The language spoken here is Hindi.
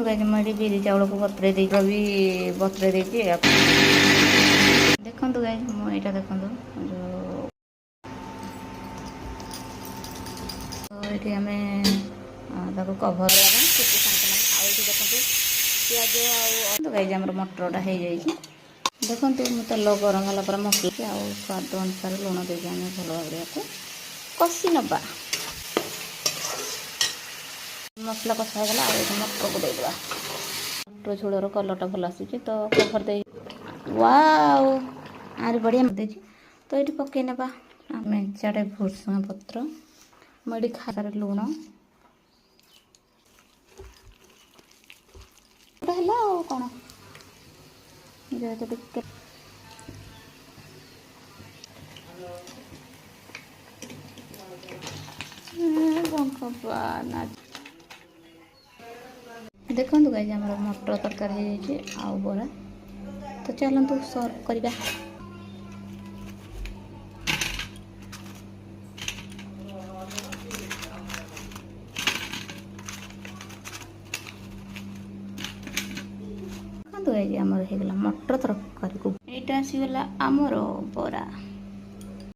गाइस मैं बिरी चाउल को बतुरे भी बतुरे देती देखो गाइस मुझे देखो जो ये आम कभर देखो पिज गाइज आम मटरटा हो जाए देखो तेल गरम है मसला आउ स्वाद अनुसार लुण देके आम भल भाव कषि नवा मसला कषा होगा मटर को देदेवा मटर झोलर कलरटा भल आसूँ तो कभर दे वाओ आरे बढ़िया देखिए तो ये पकई ना मेचाटे भुर्संगा पत्र मुझे खार लुण है कौन जेहेतु टिके भगवान देखो गाइज आम मटर तरकारी हो बरा तो चलतु सर्व करवा आमर हो गला मटर तरकारी को यहाँ आसीगला आमर बरा।